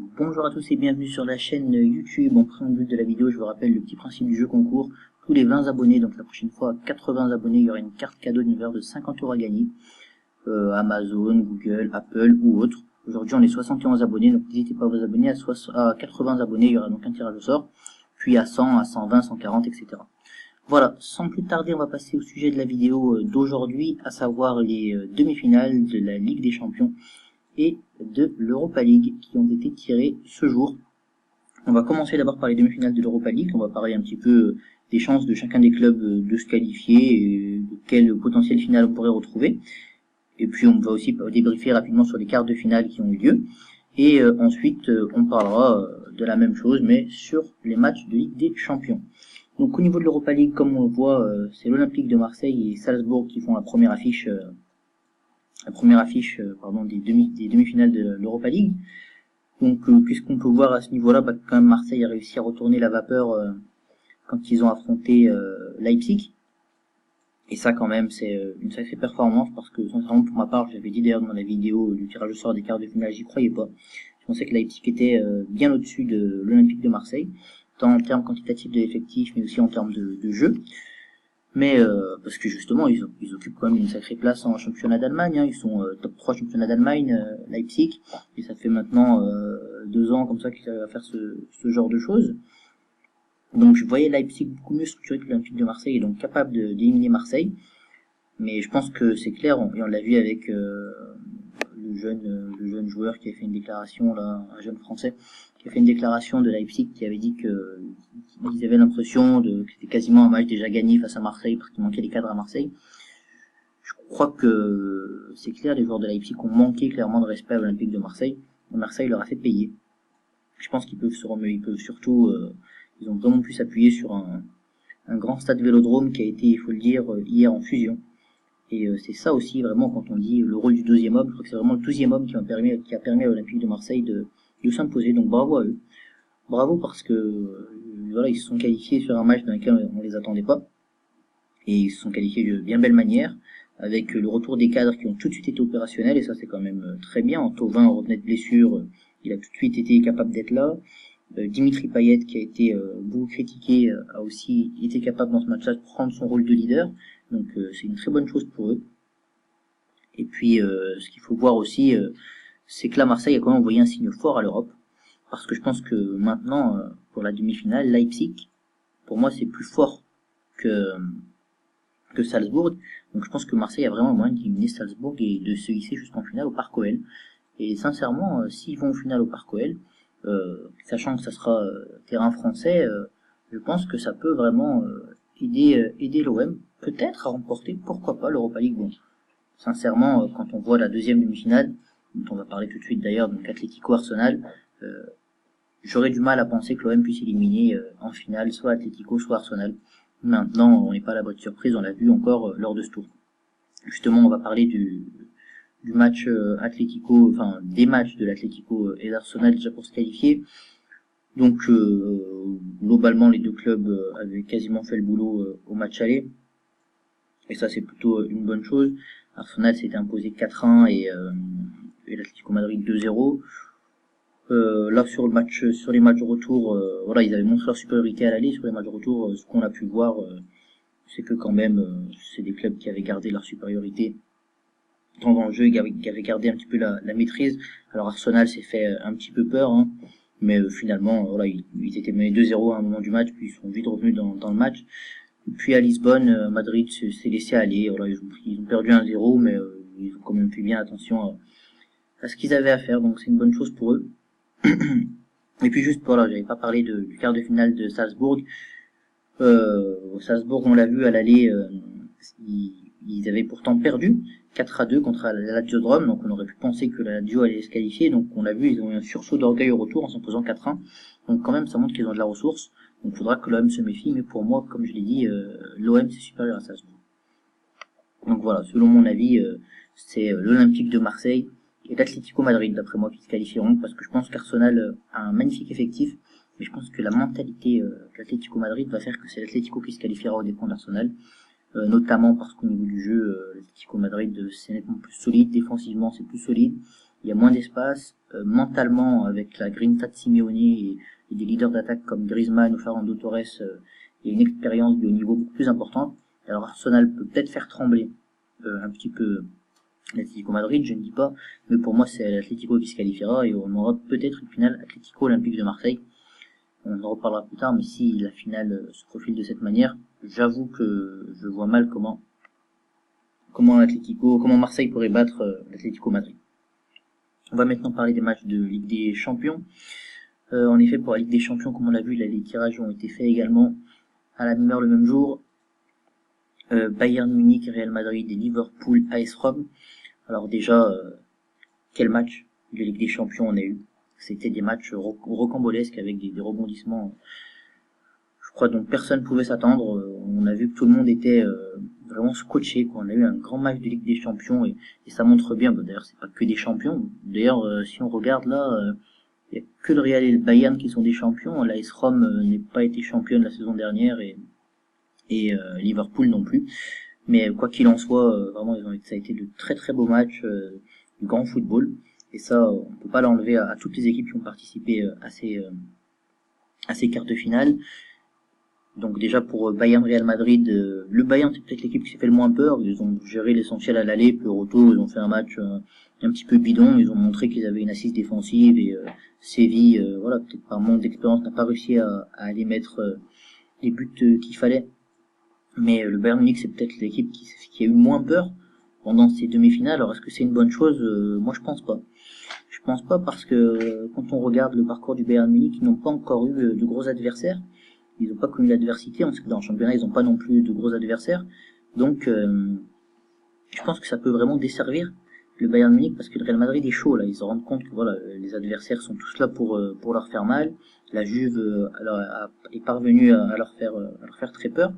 Bonjour à tous et bienvenue sur la chaîne YouTube. En préambule de la vidéo, je vous rappelle le petit principe du jeu concours. Tous les 20 abonnés, donc la prochaine fois 80 abonnés, il y aura une carte cadeau d'une valeur de 50 € à gagner. Amazon, Google, Apple ou autre. Aujourd'hui on est 71 abonnés, donc n'hésitez pas à vous abonner. À 80 abonnés, il y aura donc un tirage au sort. Puis à 100, à 120, 140, etc. Voilà, sans plus tarder, on va passer au sujet de la vidéo d'aujourd'hui, à savoir les demi-finales de la Ligue des Champions et de l'Europa League qui ont été tirées ce jour. On va commencer d'abord par les demi-finales de l'Europa League. On va parler un petit peu des chances de chacun des clubs de se qualifier et de quel potentiel final on pourrait retrouver. Et puis on va aussi débriefer rapidement sur les quarts de finale qui ont eu lieu. Et ensuite on parlera de la même chose mais sur les matchs de Ligue des Champions. Donc au niveau de l'Europa League, comme on le voit, c'est l'Olympique de Marseille et Salzbourg qui font la première affiche des demi-finales de l'Europa League. Donc qu'est-ce qu'on peut voir à ce niveau-là? Quand même Marseille a réussi à retourner la vapeur quand ils ont affronté Leipzig. Et ça quand même c'est une sacrée performance parce que sincèrement pour ma part, j'avais dit d'ailleurs dans la vidéo du tirage au sort des quarts de finale, j'y croyais pas. Je pensais que Leipzig était bien au-dessus de l'Olympique de Marseille, tant en termes quantitatifs de l'effectif mais aussi en termes de jeu. Mais parce que justement ils occupent quand même une sacrée place en championnat d'Allemagne, hein. Ils sont top 3 championnat d'Allemagne, Leipzig, et ça fait maintenant 2 ans comme ça qu'ils arrivent à faire ce genre de choses. Donc je voyais Leipzig beaucoup mieux structuré que l'Olympique de Marseille et donc capable d'éliminer Marseille. Mais je pense que c'est clair, et on l'a vu avec le jeune joueur qui a fait une déclaration là, un jeune français qui a fait une déclaration de Leipzig qui avait dit que ils avaient l'impression que c'était quasiment un match déjà gagné face à Marseille parce qu'il manquait les cadres à Marseille. Je crois que c'est clair, les joueurs de Leipzig ont manqué clairement de respect à l'Olympique de Marseille. Et Marseille leur a fait payer. Je pense qu'ils peuvent se remettre, ils peuvent surtout, ils ont vraiment pu s'appuyer sur un grand stade Vélodrome qui a été, il faut le dire, hier en fusion. Et c'est ça aussi vraiment quand on dit le rôle du deuxième homme, je crois que c'est vraiment le 12e homme qui a permis à l'Olympique de Marseille de s'imposer. Donc bravo à eux. Bravo parce que voilà, ils se sont qualifiés sur un match dans lequel on les attendait pas. Et ils se sont qualifiés de bien belle manière, avec le retour des cadres qui ont tout de suite été opérationnels, et ça c'est quand même très bien. Thauvin revenait de blessure, il a tout de suite été capable d'être là. Dimitri Payet, qui a été beaucoup critiqué, a aussi été capable dans ce match-là de prendre son rôle de leader. Donc c'est une très bonne chose pour eux. Et puis ce qu'il faut voir aussi, c'est que là Marseille a quand même envoyé un signe fort à l'Europe. Parce que je pense que maintenant, pour la demi-finale, Leipzig, pour moi c'est plus fort que Salzbourg. Donc je pense que Marseille a vraiment le moyen d'éliminer Salzbourg et de se hisser jusqu'en finale au Parc OL. Et sincèrement, s'ils vont au final au Parc OL, sachant que ça sera terrain français, je pense que ça peut vraiment aider l'OM peut-être à remporter, pourquoi pas, l'Europa League. Bon, sincèrement, quand on voit la deuxième demi-finale, dont on va parler tout de suite d'ailleurs, donc Atlético Arsenal, j'aurais du mal à penser que l'OM puisse éliminer en finale soit Atlético, soit Arsenal. Maintenant, on n'est pas à l'abri de surprise, on l'a vu encore lors de ce tour. Justement, on va parler du match Atlético, enfin des matchs de l'Atlético et d'Arsenal déjà pour se qualifier. Donc globalement, les deux clubs avaient quasiment fait le boulot au match aller, et ça c'est plutôt une bonne chose. Arsenal s'était imposé 4-1 et l'Atlético Madrid 2-0. Là sur les matchs de retour, voilà, ils avaient montré leur supériorité à l'aller. Sur les matchs de retour, ce qu'on a pu voir, c'est que quand même, c'est des clubs qui avaient gardé leur supériorité tant dans le jeu, qui avaient gardé un petit peu la maîtrise. Alors Arsenal s'est fait un petit peu peur, hein, mais finalement, voilà, ils étaient menés 2-0 à un moment du match, puis ils sont vite revenus dans le match. Et puis à Lisbonne, Madrid s'est laissé aller. Voilà, ils ont perdu 1-0, mais ils ont quand même fait bien attention à ce qu'ils avaient à faire, donc c'est une bonne chose pour eux. Et puis juste, voilà, j'avais pas parlé du quart de finale de Salzbourg. Salzbourg, on l'a vu à l'aller, ils avaient pourtant perdu 4-2 contre la Lazio de Rome, donc on aurait pu penser que la Lazio allait se qualifier, donc on l'a vu, ils ont eu un sursaut d'orgueil au retour en s'imposant 4-1, donc quand même ça montre qu'ils ont de la ressource, donc il faudra que l'OM se méfie, mais pour moi, comme je l'ai dit, l'OM c'est supérieur à Salzbourg. Donc voilà, selon mon avis, c'est l'Olympique de Marseille et l'Atlético Madrid, d'après moi, qui se qualifieront, parce que je pense qu'Arsenal a un magnifique effectif, mais je pense que la mentalité de l'Atlético Madrid va faire que c'est l'Atlético qui se qualifiera au dépens d'Arsenal, notamment parce qu'au niveau du jeu, l'Atlético Madrid c'est nettement plus solide, défensivement c'est plus solide, il y a moins d'espace, mentalement, avec la grinta de Simeone et des leaders d'attaque comme Griezmann ou Fernando Torres, il y a une expérience de haut niveau beaucoup plus importante. Alors Arsenal peut peut-être faire trembler un petit peu l'Atlético Madrid, je ne dis pas, mais pour moi c'est l'Atlético qui se qualifiera et on aura peut-être une finale Atlético Olympique de Marseille. On en reparlera plus tard, mais si la finale se profile de cette manière, j'avoue que je vois mal comment Marseille pourrait battre l'Atlético Madrid. On va maintenant parler des matchs de Ligue des Champions. En effet, pour la Ligue des Champions, comme on l'a vu, les tirages ont été faits également à la même heure le même jour. Bayern Munich, Real Madrid et Liverpool, AS Rome. Alors déjà, quel match de Ligue des Champions on a eu. C'était des matchs rocambolesques avec des rebondissements, je crois, dont personne ne pouvait s'attendre. On a vu que tout le monde était vraiment scotché, quoi. On a eu un grand match de Ligue des Champions et ça montre bien. D'ailleurs, c'est pas que des champions. D'ailleurs, si on regarde là, il n'y a que le Real et le Bayern qui sont des champions. L'AS Rome n'est pas été championne la saison dernière et Liverpool non plus. Mais quoi qu'il en soit, vraiment, ça a été de très très beaux matchs, du grand football. Et ça, on peut pas l'enlever à toutes les équipes qui ont participé à ces quarts de finale. Donc déjà pour Bayern Real Madrid, le Bayern c'est peut-être l'équipe qui s'est fait le moins peur. Ils ont géré l'essentiel à l'aller, puis au retour ils ont fait un match un petit peu bidon. Ils ont montré qu'ils avaient une assise défensive et Séville, voilà, peut-être par manque d'expérience, n'a pas réussi à aller mettre les buts qu'il fallait. Mais le Bayern Munich c'est peut-être l'équipe qui a eu moins peur pendant ces demi-finales. Alors est-ce que c'est une bonne chose? Moi je pense pas. Je pense pas parce que quand on regarde le parcours du Bayern Munich, ils n'ont pas encore eu de gros adversaires. Ils n'ont pas connu l'adversité. On sait que dans le championnat, ils n'ont pas non plus de gros adversaires. Donc, je pense que ça peut vraiment desservir le Bayern Munich parce que le Real Madrid est chaud là. Ils se rendent compte que voilà, les adversaires sont tous là pour leur faire mal. La Juve est parvenue à leur faire très peur.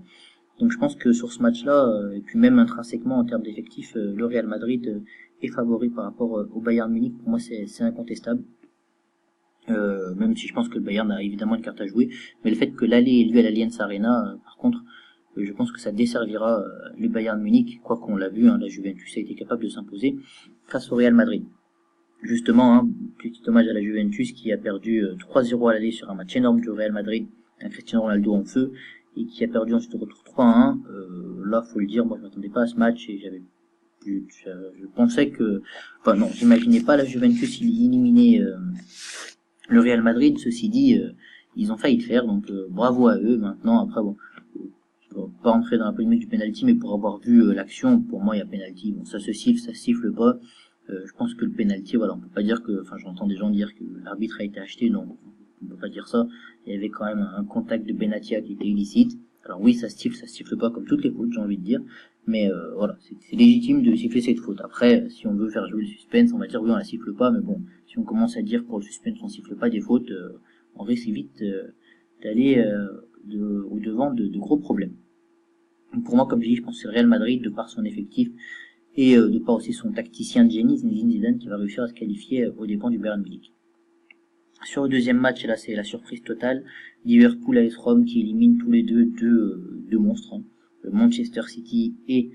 Donc, je pense que sur ce match-là, et puis même intrinsèquement en termes d'effectifs, le Real Madrid est favori par rapport au Bayern Munich. Pour moi, c'est incontestable. Même si je pense que le Bayern a évidemment une carte à jouer, mais le fait que l'aller ait lieu à l'Allianz Arena, par contre, je pense que ça desservira le Bayern Munich, quoi qu'on l'a vu, hein, la Juventus a été capable de s'imposer face au Real Madrid. Justement, hein, petit hommage à la Juventus qui a perdu 3-0 à l'aller sur un match énorme du Real Madrid, un Cristiano Ronaldo en feu, et qui a perdu ensuite au retour 3-1. Là, faut le dire, moi je m'attendais pas à ce match et je pensais que, enfin non, j'imaginais pas la Juventus éliminer le Real Madrid. Ceci dit, ils ont failli le faire, donc bravo à eux. Maintenant, après, bon, je vais pas rentrer dans la polémique du penalty, mais pour avoir vu l'action, pour moi, il y a penalty. Bon, ça se siffle pas. Je pense que le penalty, voilà, on peut pas dire que, enfin, j'entends des gens dire que l'arbitre a été acheté, donc on peut pas dire ça. Il y avait quand même un contact de Benatia qui était illicite. Alors oui, ça siffle pas comme toutes les fautes, j'ai envie de dire. Mais voilà, c'est légitime de siffler cette faute. Après, si on veut faire jouer le suspense, on va dire oui, on la siffle pas, mais bon, si on commence à dire pour le suspense on siffle pas des fautes, on risque vite d'aller au devant de gros problèmes. Donc pour moi, comme je dis, je pense que c'est le Real Madrid, de par son effectif, et de par aussi son tacticien de génie, Zinedine Zidane, qui va réussir à se qualifier aux dépens du Bayern Munich. Sur le deuxième match, là c'est la surprise totale, Liverpool AS Rome qui élimine tous les deux monstres, hein. Manchester City et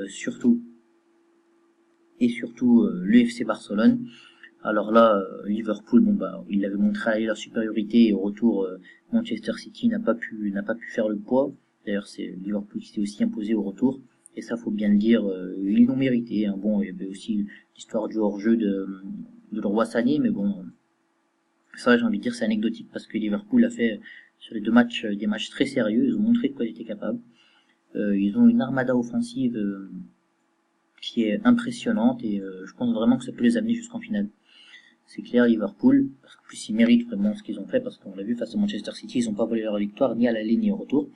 surtout le FC Barcelone. Alors là, Liverpool, bon bah, il avait montré à l'aller leur supériorité et au retour, Manchester City n'a pas pu faire le poids. D'ailleurs, c'est Liverpool qui s'est aussi imposé au retour. Et ça, faut bien le dire, ils l'ont mérité, hein. Bon, il y avait aussi l'histoire du hors-jeu de Leroy Sané, mais bon, ça, j'ai envie de dire, c'est anecdotique parce que Liverpool a fait sur les deux matchs des matchs très sérieux. Ils ont montré de quoi ils étaient capables. Ils ont une armada offensive qui est impressionnante et je pense vraiment que ça peut les amener jusqu'en finale. C'est clair, Liverpool, parce qu'en plus ils méritent vraiment ce qu'ils ont fait, parce qu'on l'a vu face à Manchester City, ils n'ont pas volé leur victoire ni à l'aller ni au retour.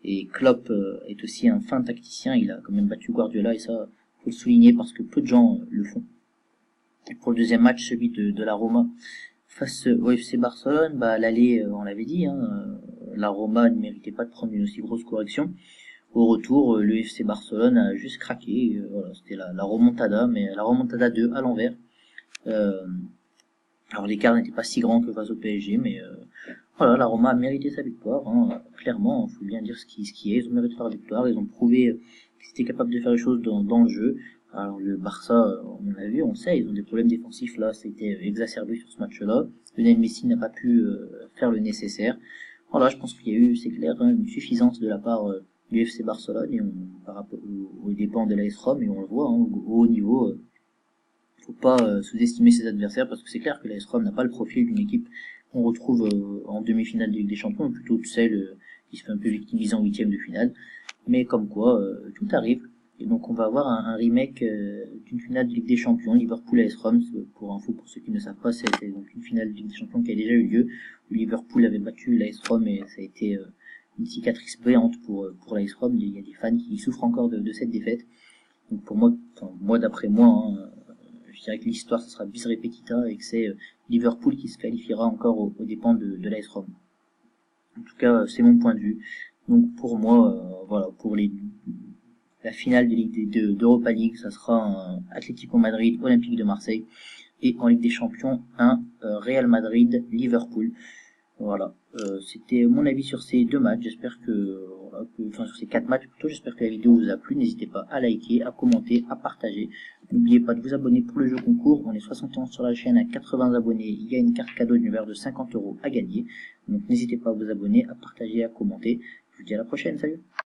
Et Klopp est aussi un fin tacticien, il a quand même battu Guardiola et ça, faut le souligner parce que peu de gens le font. Et pour le deuxième match, celui de la Roma face au FC Barcelone, bah l'aller, on l'avait dit, hein, la Roma ne méritait pas de prendre une aussi grosse correction. Au retour, le FC Barcelone a juste craqué. Voilà, c'était la remontada, mais la remontada 2 à l'envers. Alors l'écart n'était pas si grand que face au PSG, mais voilà, la Roma a mérité sa victoire. Hein, clairement, il faut bien dire ce qui est. Ils ont mérité leur victoire. Ils ont prouvé qu'ils étaient capables de faire les choses dans le jeu. Alors le Barça, on l'a vu, on le sait, ils ont des problèmes défensifs là, ça a été exacerbé sur ce match-là. Lionel Messi n'a pas pu faire le nécessaire. Voilà, je pense qu'il y a eu, c'est clair, hein, une suffisance de la part du FC Barcelone et par rapport aux dépens de l'AS Rome, et on le voit, hein, au haut niveau, faut pas sous-estimer ses adversaires parce que c'est clair que l'AS Rome n'a pas le profil d'une équipe qu'on retrouve en demi-finale de Ligue des Champions, plutôt de celle qui se fait un peu victimiser en huitième de finale. Mais comme quoi, tout arrive. Et donc on va avoir un remake d'une finale de Ligue des Champions, Liverpool AS Rome, pour info pour ceux qui ne savent pas, c'était donc une finale de Ligue des Champions qui a déjà eu lieu, où Liverpool avait battu l'AS Rome et ça a été une cicatrice béante pour l'AS Rome. Il y a des fans qui souffrent encore de cette défaite. Donc pour moi, enfin, moi d'après moi, hein, je dirais que l'histoire ce sera bis repetita et que c'est Liverpool qui se qualifiera encore aux dépens de l'AS Rome. En tout cas, c'est mon point de vue. Donc pour moi, voilà, pour la finale de Ligue d'Europa League, ça sera un Atlético Madrid, Olympique de Marseille, et en Ligue des Champions, un Real Madrid, Liverpool. Voilà, c'était mon avis sur ces deux matchs. J'espère voilà, enfin sur ces quatre matchs plutôt, j'espère que la vidéo vous a plu. N'hésitez pas à liker, à commenter, à partager. N'oubliez pas de vous abonner pour le jeu concours. On est 71 sur la chaîne, à 80 abonnés. Il y a une carte cadeau d'une valeur de 50 € à gagner. Donc n'hésitez pas à vous abonner, à partager, à commenter. Je vous dis à la prochaine, salut!